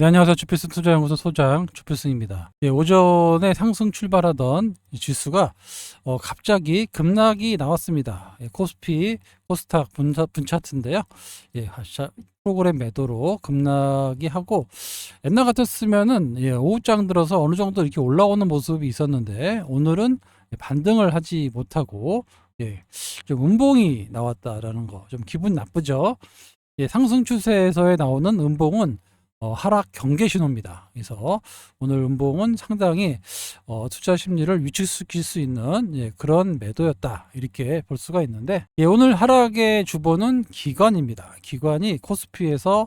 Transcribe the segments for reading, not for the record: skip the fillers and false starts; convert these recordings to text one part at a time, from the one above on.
네, 안녕하세요. 주필승 투자연구소 소장 주필승입니다. 예, 오전에 상승 출발하던 이 지수가 갑자기 급락이 나왔습니다. 예, 코스피, 코스닥 분차트인데요. 예, 프로그램 매도로 급락이 하고 옛날 같았으면은 오후장 들어서 어느 정도 이렇게 올라오는 모습이 있었는데 오늘은 반등을 하지 못하고 좀 음봉이 나왔다라는 거 좀 기분 나쁘죠. 상승 추세에서의 나오는 음봉은 하락 경계 신호입니다. 그래서 오늘 음봉은 상당히 투자 심리를 위축시킬 수 있는 그런 매도였다 이렇게 볼 수가 있는데 오늘 하락의 주보는 기관입니다. 기관이 코스피에서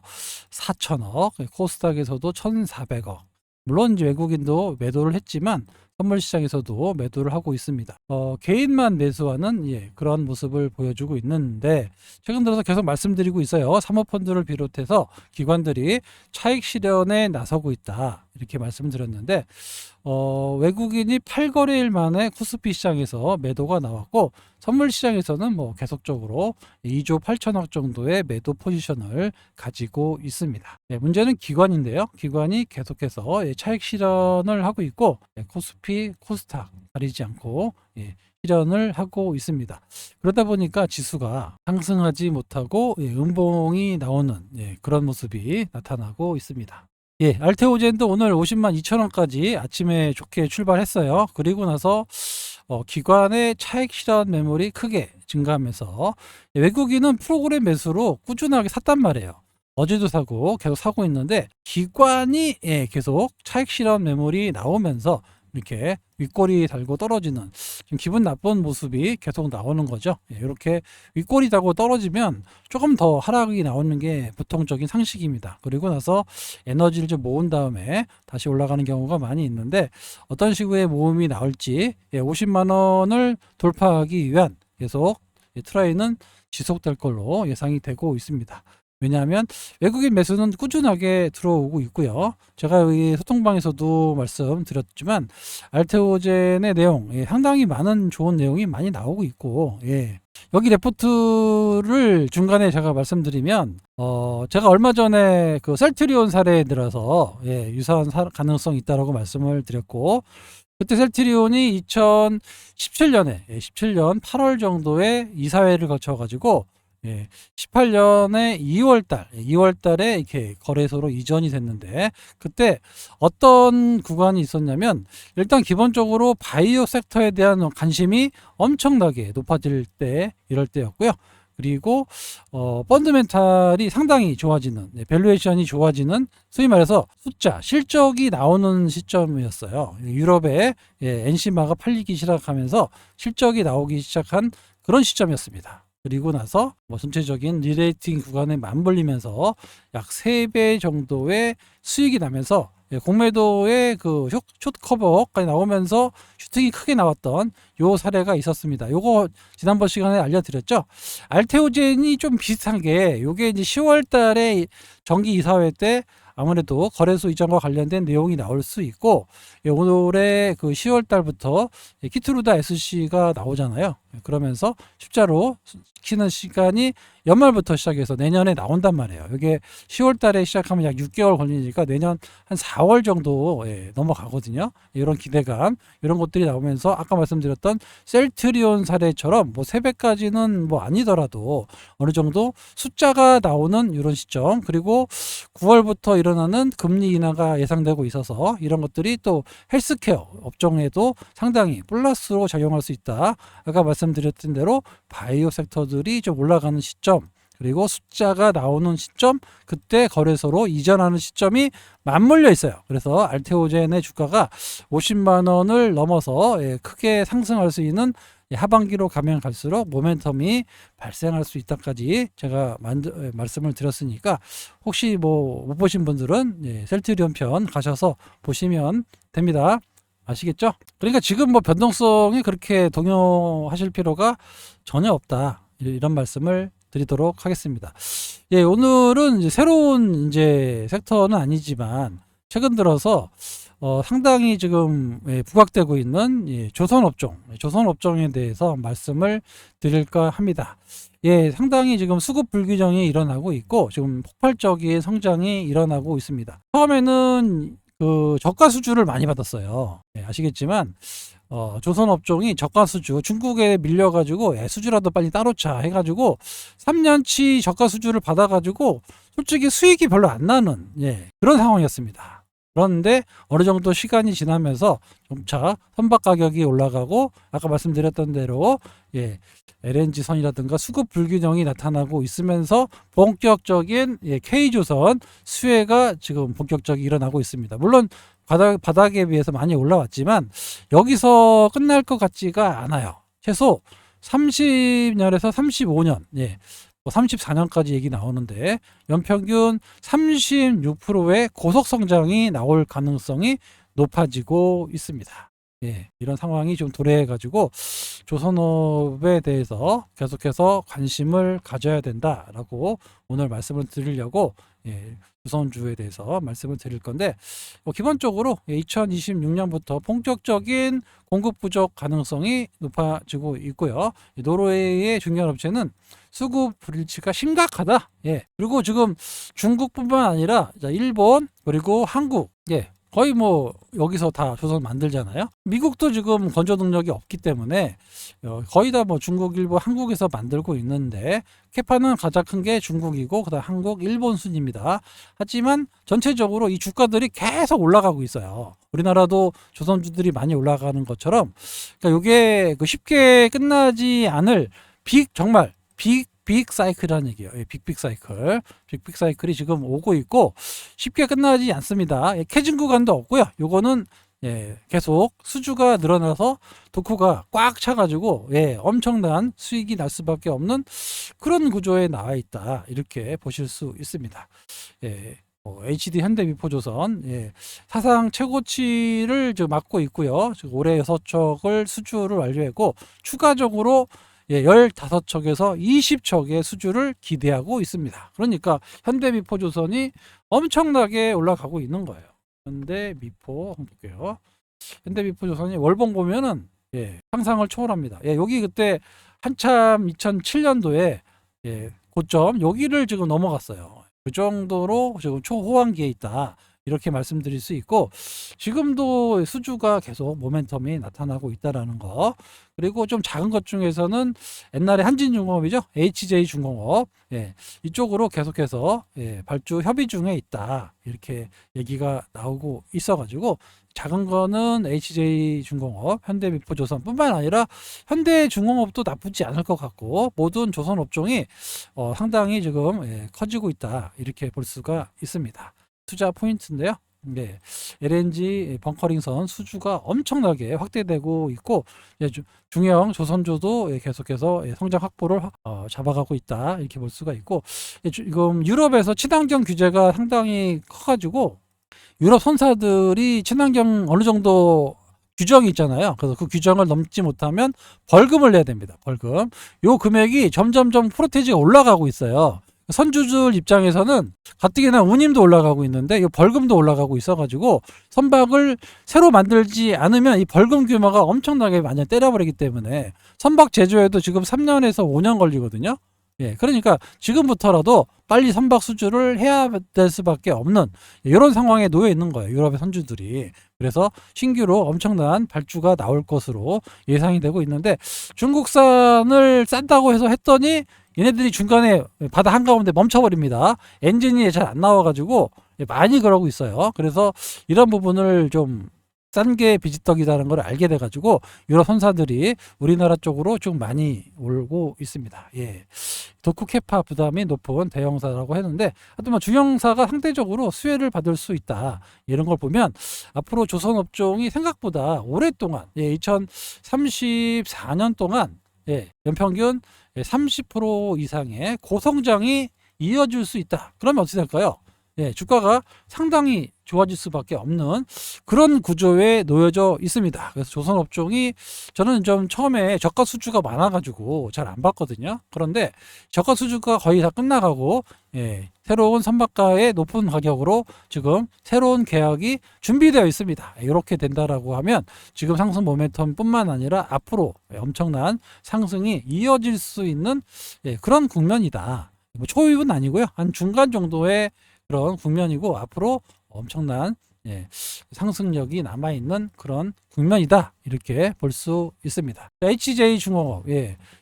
4천억, 코스닥에서도 1,400억. 물론 이제 외국인도 매도를 했지만 선물 시장에서도 매도를 하고 있습니다. 개인만 매수하는 그런 모습을 보여주고 있는데 최근 들어서 계속 말씀드리고 있어요. 사모펀드를 비롯해서 기관들이 차익 실현에 나서고 있다 이렇게 말씀드렸는데 외국인이 8거래일 만에 코스피 시장에서 매도가 나왔고 선물 시장에서는 뭐 계속적으로 2조 8천억 정도의 매도 포지션을 가지고 있습니다. 문제는 기관인데요. 기관이 계속해서 차익 실현을 하고 있고 코스피, 코스닥 가리지 않고 실현을 하고 있습니다. 그러다 보니까 지수가 상승하지 못하고 음봉이 나오는 그런 모습이 나타나고 있습니다. 알테오젠도 오늘 50만 2천원까지 아침에 좋게 출발했어요. 그리고 나서 기관의 차익 실현 매물이 크게 증가하면서 외국인은 프로그램 매수로 꾸준하게 샀단 말이에요. 어제도 사고 계속 사고 있는데 기관이 계속 차익 실현 매물이 나오면서 이렇게 윗꼬리 달고 떨어지는 좀 기분 나쁜 모습이 계속 나오는 거죠. 이렇게 윗꼬리 달고 떨어지면 조금 더 하락이 나오는 게 보통적인 상식입니다. 그리고 나서 에너지를 좀 모은 다음에 다시 올라가는 경우가 많이 있는데 어떤 식의 모음이 나올지 50만 원을 돌파하기 위한 계속 트라이는 지속될 걸로 예상이 되고 있습니다. 왜냐하면 외국인 매수는 꾸준하게 들어오고 있고요. 제가 여기 소통방에서도 말씀드렸지만 알테오젠의 내용 상당히 많은 좋은 내용이 많이 나오고 있고 여기 레포트를 중간에 제가 말씀드리면 제가 얼마 전에 그 셀트리온 사례에 들어서 유사한 가능성이 있다라고 말씀을 드렸고 그때 셀트리온이 2017년 8월 정도에 이사회를 거쳐가지고 18년에 2월 달에 이렇게 거래소로 이전이 됐는데 그때 어떤 구간이 있었냐면 일단 기본적으로 바이오 섹터에 대한 관심이 엄청나게 높아질 때 이럴 때였고요. 그리고 펀드멘탈이 상당히 좋아지는 밸류에이션이 좋아지는 소위 말해서 숫자 실적이 나오는 시점이었어요. 유럽에 엔시마가 팔리기 시작하면서 실적이 나오기 시작한 그런 시점이었습니다. 그리고 나서 전체적인 리레이팅 구간에 맞물리면서 약 3배 정도의 수익이 나면서 공매도의 그 숏 커버까지 나오면서 슈팅이 크게 나왔던 요 사례가 있었습니다. 요거 지난번 시간에 알려드렸죠. 알테오젠이 좀 비슷한 게 요게 이제 10월 달에 정기 이사회 때 아무래도 거래소 이전과 관련된 내용이 나올 수 있고 올해 그 10월 달부터 키트루다 SC가 나오잖아요. 그러면서 십자로 키는 시간이 연말부터 시작해서 내년에 나온단 말이에요. 이게 10월 달에 시작하면 약 6개월 걸리니까 내년 한 4월 정도 넘어가거든요. 이런 기대감, 이런 것들이 나오면서 아까 말씀드렸던 셀트리온 사례처럼 뭐 3배까지는 뭐 아니더라도 어느 정도 숫자가 나오는 이런 시점, 그리고 9월부터 일어나는 금리 인하가 예상되고 있어서 이런 것들이 또 헬스케어 업종에도 상당히 플러스로 작용할 수 있다. 아까 말씀드렸던 대로 바이오 섹터들이 좀 올라가는 시점, 그리고 숫자가 나오는 시점, 그때 거래소로 이전하는 시점이 맞물려 있어요. 그래서 알테오젠의 주가가 50만 원을 넘어서 크게 상승할 수 있는 하반기로 가면 갈수록 모멘텀이 발생할 수 있다까지 제가 말씀을 드렸으니까 혹시 뭐 못 보신 분들은 셀트리온 편 가셔서 보시면 됩니다. 아시겠죠? 그러니까 지금 뭐 변동성이 그렇게 동요하실 필요가 전혀 없다. 이런 말씀을 드리도록 하겠습니다. 오늘은 이제 새로운 섹터는 아니지만 최근 들어서 상당히 지금 부각되고 있는 조선업종에 대해서 말씀을 드릴까 합니다. 상당히 지금 수급 불균형이 일어나고 있고 지금 폭발적인 성장이 일어나고 있습니다. 처음에는 그 저가 수주를 많이 받았어요. 아시겠지만 조선업종이 저가 수주, 중국에 밀려가지고 수주라도 빨리 따로차 해가지고 3년치 저가 수주를 받아가지고 솔직히 수익이 별로 안 나는 그런 상황이었습니다. 그런데 어느 정도 시간이 지나면서 점차 선박 가격이 올라가고 아까 말씀드렸던 대로 LNG 선이라든가 수급 불균형이 나타나고 있으면서 본격적인 K조선 수혜가 지금 본격적으로 일어나고 있습니다. 물론 바닥에 비해서 많이 올라왔지만 여기서 끝날 것 같지가 않아요. 최소 30년에서 35년, 34년까지 얘기 나오는데 연평균 36%의 고속 성장이 나올 가능성이 높아지고 있습니다. 이런 상황이 좀 도래해가지고 조선업에 대해서 계속해서 관심을 가져야 된다라고 오늘 말씀을 드리려고 조선주에 대해서 말씀을 드릴 건데 기본적으로 2026년부터 본격적인 공급 부족 가능성이 높아지고 있고요. 노르웨이의 중견업체는 수급 불일치가 심각하다. 그리고 지금 중국뿐만 아니라 일본 그리고 한국 거의 뭐 여기서 다 조선 만들잖아요. 미국도 지금 건조 능력이 없기 때문에 거의 다 뭐 중국, 일본, 한국에서 만들고 있는데 캐파는 가장 큰 게 중국이고 그다음 한국, 일본 순입니다. 하지만 전체적으로 이 주가들이 계속 올라가고 있어요. 우리나라도 조선주들이 많이 올라가는 것처럼 그러니까 이게 쉽게 끝나지 않을 정말 빅 사이클이라는 얘기예요. 빅 사이클. 빅 사이클이 지금 오고 있고 쉽게 끝나지 않습니다. 캐진 구간도 없고요. 요거는 계속 수주가 늘어나서 도쿠가 꽉 차가지고 엄청난 수익이 날 수밖에 없는 그런 구조에 나와 있다. 이렇게 보실 수 있습니다. HD 현대미포조선 사상 최고치를 지금 맡고 있고요. 지금 올해 6척을 수주를 완료했고 추가적으로 15척에서 20척의 수주를 기대하고 있습니다. 그러니까 현대미포조선이 엄청나게 올라가고 있는 거예요. 현대미포 한번 볼게요. 현대미포조선이 월봉 보면은 상상을 초월합니다. 여기 그때 한참 2007년도에 고점 여기를 지금 넘어갔어요. 그 정도로 지금 초호황기에 있다. 이렇게 말씀드릴 수 있고 지금도 수주가 계속 모멘텀이 나타나고 있다라는 거. 그리고 좀 작은 것 중에서는 옛날에 한진중공업이죠. HJ중공업 이쪽으로 계속해서 발주 협의 중에 있다. 이렇게 얘기가 나오고 있어가지고 작은 거는 HJ중공업, 현대미포조선뿐만 아니라 현대중공업도 나쁘지 않을 것 같고 모든 조선업종이 상당히 지금 커지고 있다. 이렇게 볼 수가 있습니다. 투자 포인트인데요. LNG 벙커링선 수주가 엄청나게 확대되고 있고 중형 조선주도 계속해서 성장 확보를 잡아가고 있다 이렇게 볼 수가 있고 지금 유럽에서 친환경 규제가 상당히 커가지고 유럽 선사들이 친환경 어느 정도 규정이 있잖아요. 그래서 그 규정을 넘지 못하면 벌금을 내야 됩니다. 벌금. 요 금액이 점점점 프로테지가 올라가고 있어요. 선주들 입장에서는 가뜩이나 운임도 올라가고 있는데 이 벌금도 올라가고 있어가지고 선박을 새로 만들지 않으면 이 벌금 규모가 엄청나게 많이 때려버리기 때문에 선박 제조에도 지금 3년에서 5년 걸리거든요. 그러니까 지금부터라도 빨리 선박 수주를 해야 될 수밖에 없는 이런 상황에 놓여 있는 거예요. 유럽의 선주들이. 그래서 신규로 엄청난 발주가 나올 것으로 예상이 되고 있는데 중국산을 싼다고 해서 했더니 얘네들이 중간에 바다 한가운데 멈춰버립니다. 엔진이 잘 안 나와가지고 많이 그러고 있어요. 그래서 이런 부분을 좀 싼 게 비지떡이다는 걸 알게 돼가지고 유럽 선사들이 우리나라 쪽으로 좀 많이 오고 있습니다. 도쿠 캐파 부담이 높은 대형사라고 했는데 하여튼 뭐 중형사가 상대적으로 수혜를 받을 수 있다. 이런 걸 보면 앞으로 조선업종이 생각보다 오랫동안 2034년 동안 연평균 30% 이상의 고성장이 이어질 수 있다. 그러면 어떻게 될까요? 주가가 상당히 좋아질 수밖에 없는 그런 구조에 놓여져 있습니다. 그래서 조선업종이 저는 좀 처음에 저가 수주가 많아가지고 잘 안 봤거든요. 그런데 저가 수주가 거의 다 끝나가고 새로운 선박가의 높은 가격으로 지금 새로운 계약이 준비되어 있습니다. 이렇게 된다라고 하면 지금 상승 모멘텀뿐만 아니라 앞으로 엄청난 상승이 이어질 수 있는 그런 국면이다. 뭐 초입은 아니고요. 한 중간 정도의 그런 국면이고 앞으로 엄청난 상승력이 남아있는 그런 국면이다. 이렇게 볼 수 있습니다. HJ중공업,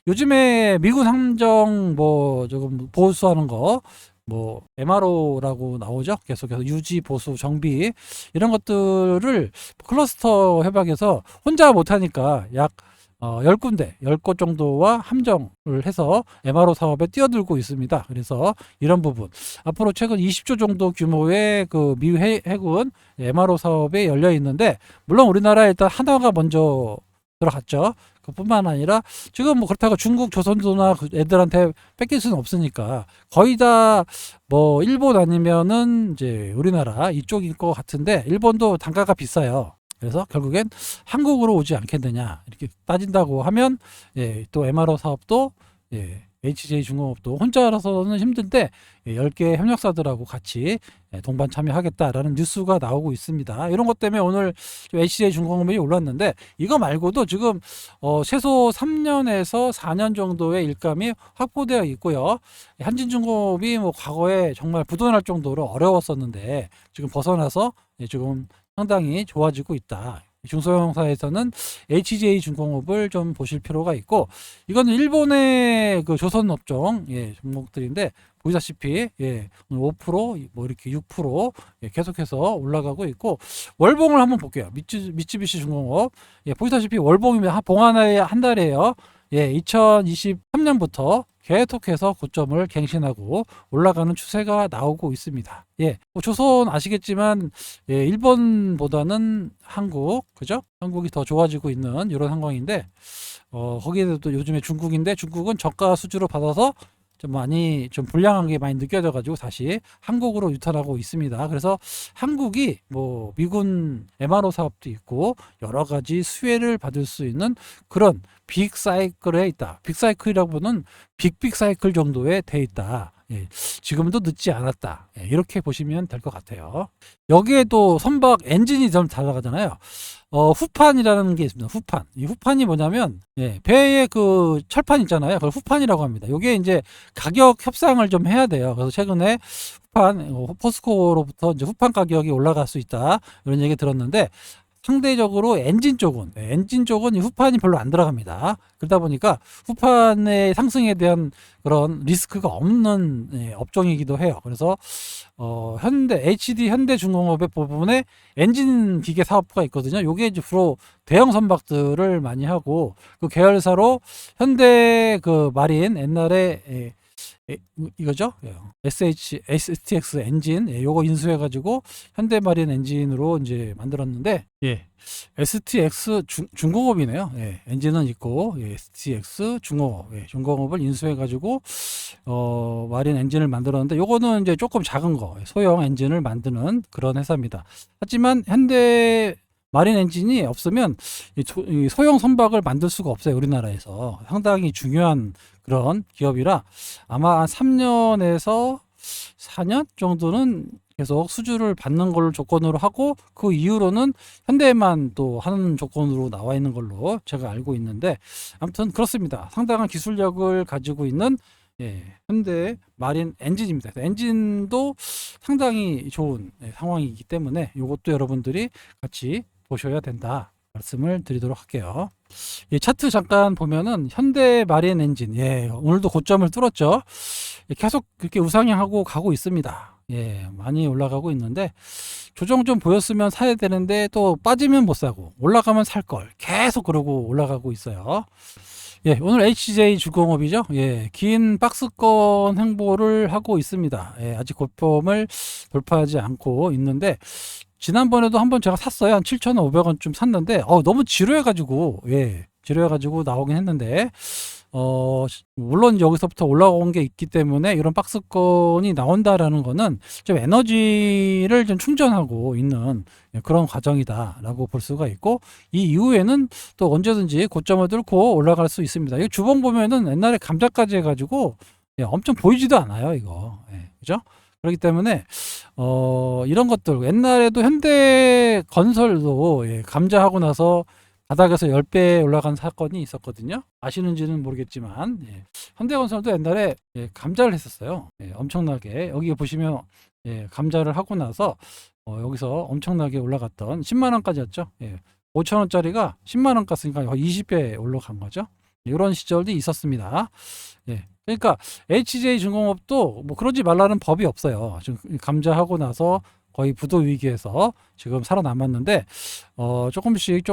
요즘에 미국 함정 뭐 조금 보수하는 거, 뭐 MRO라고 나오죠. 계속해서 유지, 보수, 정비 이런 것들을 클러스터 협약에서 혼자 못하니까 약 10군데, 10곳 정도와 함정을 해서 MRO 사업에 뛰어들고 있습니다. 그래서 이런 부분. 앞으로 최근 20조 정도 규모의 그 미 해군 MRO 사업에 열려 있는데, 물론 우리나라에 일단 하나가 먼저 들어갔죠. 그뿐만 아니라 지금 뭐 그렇다고 중국 조선소나 그 애들한테 뺏길 수는 없으니까 거의 다 뭐 일본 아니면은 이제 우리나라 이쪽일 것 같은데, 일본도 단가가 비싸요. 그래서 결국엔 한국으로 오지 않겠느냐 이렇게 따진다고 하면 또 MRO 사업도 HJ중공업도 혼자라서는 힘든데 10개 협력사들하고 같이 동반 참여하겠다라는 뉴스가 나오고 있습니다. 이런 것 때문에 오늘 HJ중공업이 올랐는데, 이거 말고도 지금 최소 3년에서 4년 정도의 일감이 확보되어 있고요. 한진중공업이 뭐 과거에 정말 부도날 정도로 어려웠었는데 지금 벗어나서 지금 상당히 좋아지고 있다. 중소형사에서는 HJ중공업을 좀 보실 필요가 있고, 이거는 일본의 그 조선업종 종목들인데 보시다시피 오늘 5% 뭐 이렇게 6% 계속해서 올라가고 있고, 월봉을 한번 볼게요. 미쯔비시 중공업 보시다시피 월봉이 봉하나에 한 달이에요. 2023년부터 계속해서 고점을 갱신하고 올라가는 추세가 나오고 있습니다. 뭐 조선 아시겠지만 일본보다는 한국, 그죠? 한국이 더 좋아지고 있는 이런 상황인데, 거기에도 또 요즘에 중국인데, 중국은 저가 수주로 받아서 좀 불량한 게 많이 느껴져 가지고 다시 한국으로 유턴하고 있습니다. 그래서 한국이 뭐 미군 MRO 사업도 있고 여러 가지 수혜를 받을 수 있는 그런 빅 사이클에 있다. 빅 사이클이라고는 빅 사이클 정도에 돼 있다. 지금도 늦지 않았다. 이렇게 보시면 될 것 같아요. 여기에도 선박 엔진이 좀 달라가잖아요. 후판이라는 게 있습니다. 후판. 이 후판이 뭐냐면, 배의 그 철판 있잖아요. 그걸 후판이라고 합니다. 요게 이제 가격 협상을 좀 해야 돼요. 그래서 최근에 후판, 포스코로부터 이제 후판 가격이 올라갈 수 있다. 이런 얘기 들었는데, 상대적으로 엔진 쪽은 이 후판이 별로 안 들어갑니다. 그러다 보니까 후판의 상승에 대한 그런 리스크가 없는 업종이기도 해요. 그래서 현대중공업의 부분에 엔진 기계 사업부가 있거든요. 요게 이제 주로 대형 선박들을 많이 하고, 그 계열사로 현대 그 마린 옛날에 이거죠? STX 엔진, 요거 인수해가지고 현대마린 엔진으로 이제 만들었는데, STX 중공업이네요. 엔진은 있고, STX 중공업을 인수해가지고, 마린 엔진을 만들었는데, 요거는 이제 조금 작은 거, 소형 엔진을 만드는 그런 회사입니다. 하지만 현대 마린 엔진이 없으면 이 소형 선박을 만들 수가 없어요. 우리나라에서 상당히 중요한 그런 기업이라 아마 3년에서 4년 정도는 계속 수주를 받는 걸 조건으로 하고, 그 이후로는 현대에만 또 하는 조건으로 나와 있는 걸로 제가 알고 있는데, 아무튼 그렇습니다. 상당한 기술력을 가지고 있는 현대 마린 엔진입니다. 엔진도 상당히 좋은 상황이기 때문에 이것도 여러분들이 같이 보셔야 된다 말씀을 드리도록 할게요. 차트 잠깐 보면은 현대 마린 엔진, 오늘도 고점을 뚫었죠. 계속 그렇게 우상향하고 가고 있습니다. 많이 올라가고 있는데, 조정 좀 보였으면 사야 되는데 또 빠지면 못 사고 올라가면 살 걸 계속 그러고 올라가고 있어요. 오늘 HJ중공업이죠. 긴 박스권 행보를 하고 있습니다. 아직 고점을 돌파하지 않고 있는데, 지난번에도 한번 제가 샀어요. 한 7,500원쯤 샀는데, 너무 지루해가지고 나오긴 했는데, 물론 여기서부터 올라온 게 있기 때문에 이런 박스권이 나온다라는 거는 좀 에너지를 좀 충전하고 있는 그런 과정이다라고 볼 수가 있고, 이 이후에는 또 언제든지 고점을 뚫고 올라갈 수 있습니다. 이 주봉 보면은 옛날에 감자까지 해가지고 엄청 보이지도 않아요, 이거. 그죠? 그렇기 때문에 이런 것들, 옛날에도 현대건설도 감자하고 나서 바닥에서 10배 올라간 사건이 있었거든요. 아시는지는 모르겠지만 현대건설도 옛날에 감자를 했었어요. 엄청나게. 여기 보시면 감자를 하고 나서 여기서 엄청나게 올라갔던 10만원까지였죠. 5천원짜리가 10만원 갔으니까 20배 올라간 거죠. 이런 시절도 있었습니다. 그러니까 HJ중공업도 뭐 그러지 말라는 법이 없어요. 지금 감자하고 나서 거의 부도 위기에서 지금 살아남았는데 조금씩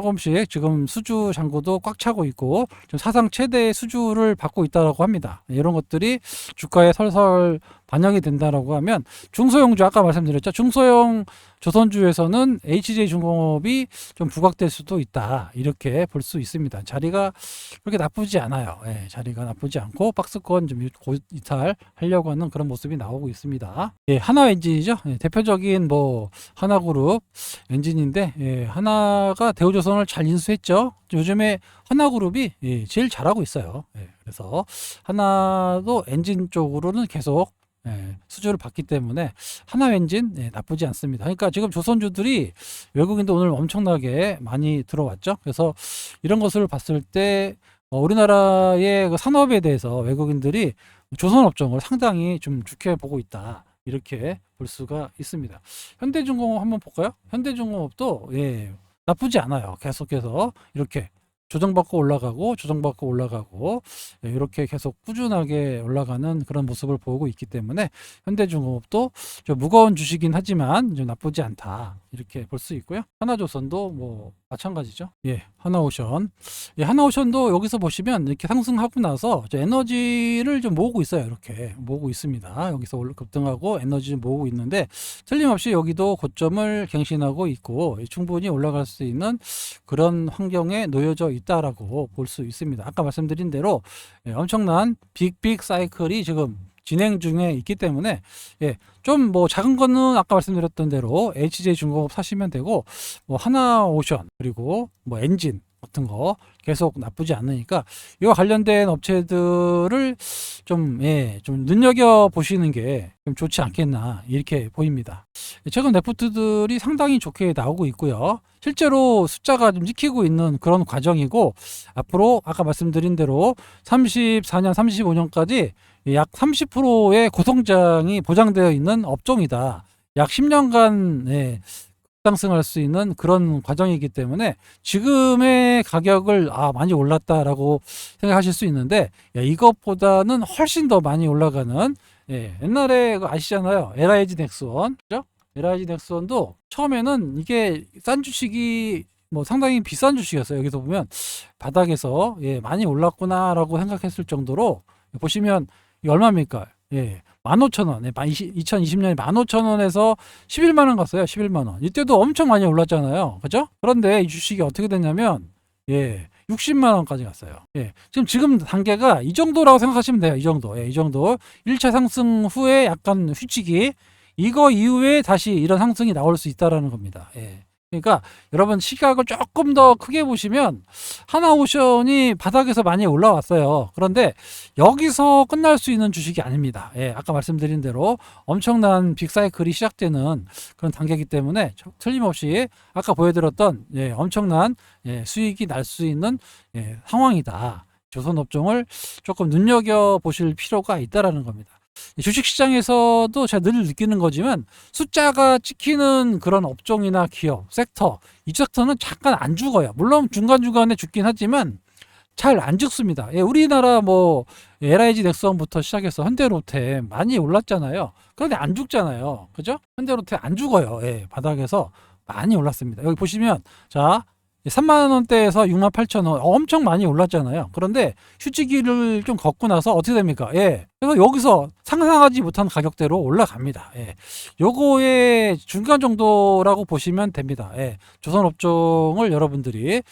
지금 수주 잔고도 꽉 차고 있고 지금 사상 최대의 수주를 받고 있다고 합니다. 이런 것들이 주가에 설설 반영이 된다라고 하면 중소형주, 아까 말씀드렸죠, 중소형 조선주에서는 HJ중공업이 좀 부각될 수도 있다, 이렇게 볼 수 있습니다. 자리가 그렇게 나쁘지 않아요. 자리가 나쁘지 않고 박스권 좀 이탈하려고 하는 그런 모습이 나오고 있습니다. 하나엔진이죠. 대표적인 뭐 하나그룹 엔진인데, 하나가 대우조선을 잘 인수했죠. 요즘에 하나그룹이 제일 잘하고 있어요. 그래서 하나도 엔진 쪽으로는 계속 수주를 받기 때문에 하나엔진 나쁘지 않습니다. 그러니까 지금 조선주들이 외국인도 오늘 엄청나게 많이 들어왔죠. 그래서 이런 것을 봤을 때 우리나라의 그 산업에 대해서 외국인들이 조선업종을 상당히 좀 좋게 보고 있다, 이렇게 볼 수가 있습니다. 현대중공업 한번 볼까요? 현대중공업도 나쁘지 않아요. 계속해서 이렇게 조정받고 올라가고 이렇게 계속 꾸준하게 올라가는 그런 모습을 보이고 있기 때문에 현대중공업도 좀 무거운 주식이긴 하지만 좀 나쁘지 않다, 이렇게 볼 수 있고요. 하나조선도 뭐 마찬가지죠. 하나오션. 하나오션도 여기서 보시면 이렇게 상승하고 나서 에너지를 좀 모으고 있어요. 이렇게 모으고 있습니다. 여기서 급등하고 에너지 좀 모으고 있는데, 틀림없이 여기도 고점을 갱신하고 있고 충분히 올라갈 수 있는 그런 환경에 놓여져 있다라고 볼 수 있습니다. 아까 말씀드린 대로 엄청난 빅 사이클이 지금 진행 중에 있기 때문에 좀 뭐 작은 거는 아까 말씀드렸던 대로 HJ중공업 사시면 되고, 뭐 하나오션 그리고 뭐 엔진 같은 거 계속 나쁘지 않으니까 이와 관련된 업체들을 좀 눈여겨 보시는 게 좀 좋지 않겠나, 이렇게 보입니다. 최근 레포트들이 상당히 좋게 나오고 있고요. 실제로 숫자가 좀 찍히고 있는 그런 과정이고, 앞으로 아까 말씀드린 대로 34년, 35년까지 약 30%의 고성장이 보장되어 있는 업종이다. 약 10년간 상승할 수 있는 그런 과정이기 때문에 지금의 가격을 많이 올랐다라고 생각하실 수 있는데, 이것보다는 훨씬 더 많이 올라가는, 옛날에 아시잖아요, LIG 넥스원, 그죠? LIG 넥스원도 처음에는 이게 싼 주식이 뭐 상당히 비싼 주식이었어요. 여기서 보면 바닥에서 많이 올랐구나라고 생각했을 정도로, 보시면 이게 얼마입니까? 15,000원. 2020년에 15,000원에서 11만원 갔어요. 11만원. 이때도 엄청 많이 올랐잖아요. 그죠? 그런데 이 주식이 어떻게 됐냐면 60만원까지 갔어요. 지금 단계가 이 정도라고 생각하시면 돼요. 이 정도. 이 정도. 1차 상승 후에 약간 휴지기, 이거 이후에 다시 이런 상승이 나올 수 있다라는 겁니다. 그러니까 여러분 시각을 조금 더 크게 보시면 하나오션이 바닥에서 많이 올라왔어요. 그런데 여기서 끝날 수 있는 주식이 아닙니다. 아까 말씀드린 대로 엄청난 빅사이클이 시작되는 그런 단계이기 때문에 틀림없이 아까 보여드렸던 엄청난 수익이 날 수 있는 상황이다. 조선업종을 조금 눈여겨보실 필요가 있다라는 겁니다. 주식시장에서도 제가 늘 느끼는 거지만 숫자가 찍히는 그런 업종이나 기업, 섹터, 이 섹터는 잠깐 안 죽어요. 물론 중간중간에 죽긴 하지만 잘 안 죽습니다. 우리나라 뭐 LIG 넥스원부터 시작해서 현대로테 많이 올랐잖아요. 그런데 안 죽잖아요. 그죠? 현대로테 안 죽어요. 바닥에서 많이 올랐습니다. 여기 보시면 자 3만 원대에서 6만 8천 원 엄청 많이 올랐잖아요. 그런데 휴지기를 좀 걷고 나서 어떻게 됩니까? 예. 그래서 여기서 상상하지 못한 가격대로 올라갑니다. 예. 요거의 중간 정도라고 보시면 됩니다. 예. 조선업종을 여러분들이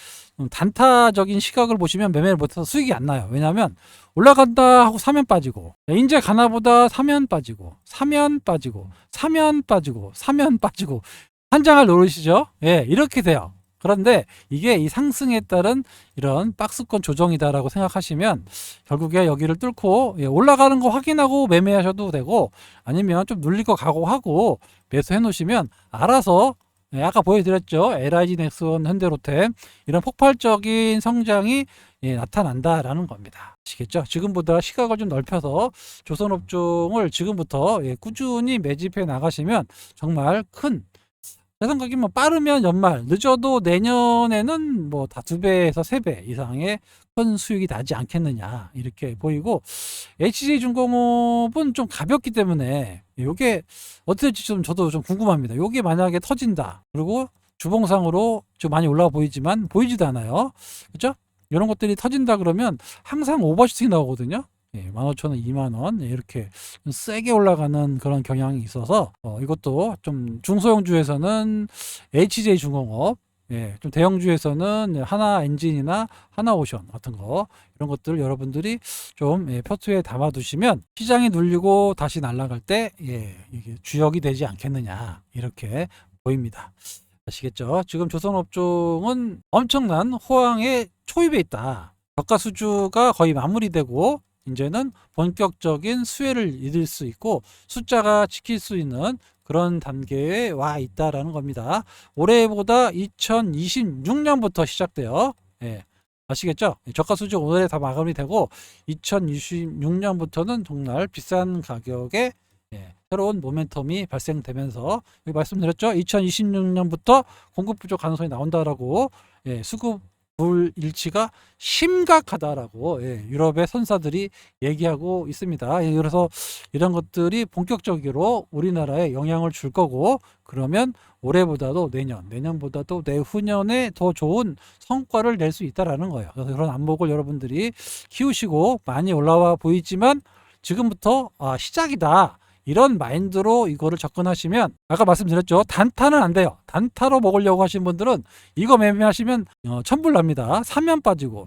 단타적인 시각을 보시면 매매를 못해서 수익이 안 나요. 왜냐하면 올라간다 하고 사면 빠지고, 이제 가나보다 사면 빠지고, 사면 빠지고, 사면 빠지고, 사면 빠지고, 한 장을 노리시죠? 예, 이렇게 돼요. 그런데 이게 이 상승에 따른 이런 박스권 조정이다라고 생각하시면 결국에 여기를 뚫고 올라가는 거 확인하고 매매하셔도 되고, 아니면 좀 눌릴 거 각오하고 매수해 놓으시면 알아서, 아까 보여드렸죠. LIG 넥슨, 현대로템 이런 폭발적인 성장이 나타난다라는 겁니다. 아시겠죠? 지금보다 시각을 좀 넓혀서 조선업종을 지금부터 꾸준히 매집해 나가시면 정말 큰, 제 생각에 뭐 빠르면 연말, 늦어도 내년에는 뭐 다 2배에서 3배 이상의 큰 수익이 나지 않겠느냐 이렇게 보이고, HJ중공업은 좀 가볍기 때문에 이게 어떻게 될지 좀 저도 좀 궁금합니다. 이게 만약에 터진다, 그리고 주봉상으로 좀 많이 올라와 보이지만 보이지도 않아요. 그렇죠? 이런 것들이 터진다 그러면 항상 오버슈팅이 나오거든요. 15,000원, 2만원 이렇게 좀 세게 올라가는 그런 경향이 있어서 이것도 좀 중소형주에서는 HJ중공업, 좀 대형주에서는 하나엔진이나 하나오션 같은 거, 이런 것들 여러분들이 좀 표트에 담아 두시면 시장이 눌리고 다시 날아갈 때 이게 주역이 되지 않겠느냐 이렇게 보입니다. 아시겠죠? 지금 조선업종은 엄청난 호황의 초입에 있다. 저가 수주가 거의 마무리되고 이제는 본격적인 수혜를 얻을 수 있고 숫자가 지킬 수 있는 그런 단계에 와 있다라는 겁니다. 올해보다 2026년부터 시작돼요. 아시겠죠? 저가 수주 올해 다 마무리되고 2026년부터는 정말 비싼 가격에 새로운 모멘텀이 발생되면서, 여기 말씀드렸죠? 2026년부터 공급 부족 가능성이 나온다라고, 수급 불일치가 심각하다라고 유럽의 선사들이 얘기하고 있습니다. 그래서 이런 것들이 본격적으로 우리나라에 영향을 줄 거고, 그러면 올해보다도 내년보다도 내후년에 더 좋은 성과를 낼 수 있다라는 거예요. 그래서 그런 안목을 여러분들이 키우시고, 많이 올라와 보이지만 지금부터 시작이다, 이런 마인드로 이거를 접근하시면, 아까 말씀드렸죠. 단타는 안 돼요. 단타로 먹으려고 하시는 분들은 이거 매매하시면 천불납니다. 사면 빠지고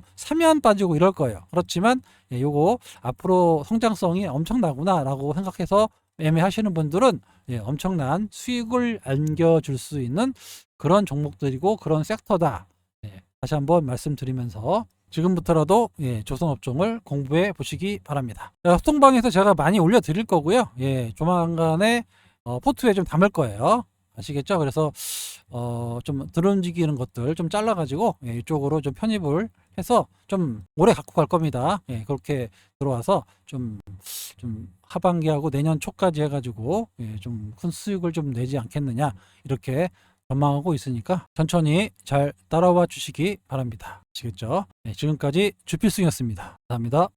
이럴 거예요. 그렇지만 요거 앞으로 성장성이 엄청나구나 라고 생각해서 매매하시는 분들은 엄청난 수익을 안겨줄 수 있는 그런 종목들이고 그런 섹터다. 다시 한번 말씀드리면서 지금부터라도 조선업종을 공부해 보시기 바랍니다. 소통방에서 제가 많이 올려 드릴 거고요. 조만간에 포트에 좀 담을 거예요. 아시겠죠? 그래서 좀 들어움직이는 것들 좀 잘라 가지고 이쪽으로 좀 편입을 해서 좀 오래 갖고 갈 겁니다. 그렇게 들어와서 좀 하반기하고 내년 초까지 해가지고 좀 큰 수익을 좀 내지 않겠느냐 이렇게 전망하고 있으니까 천천히 잘 따라와 주시기 바랍니다. 아시겠죠? 지금까지 주필승이었습니다. 감사합니다.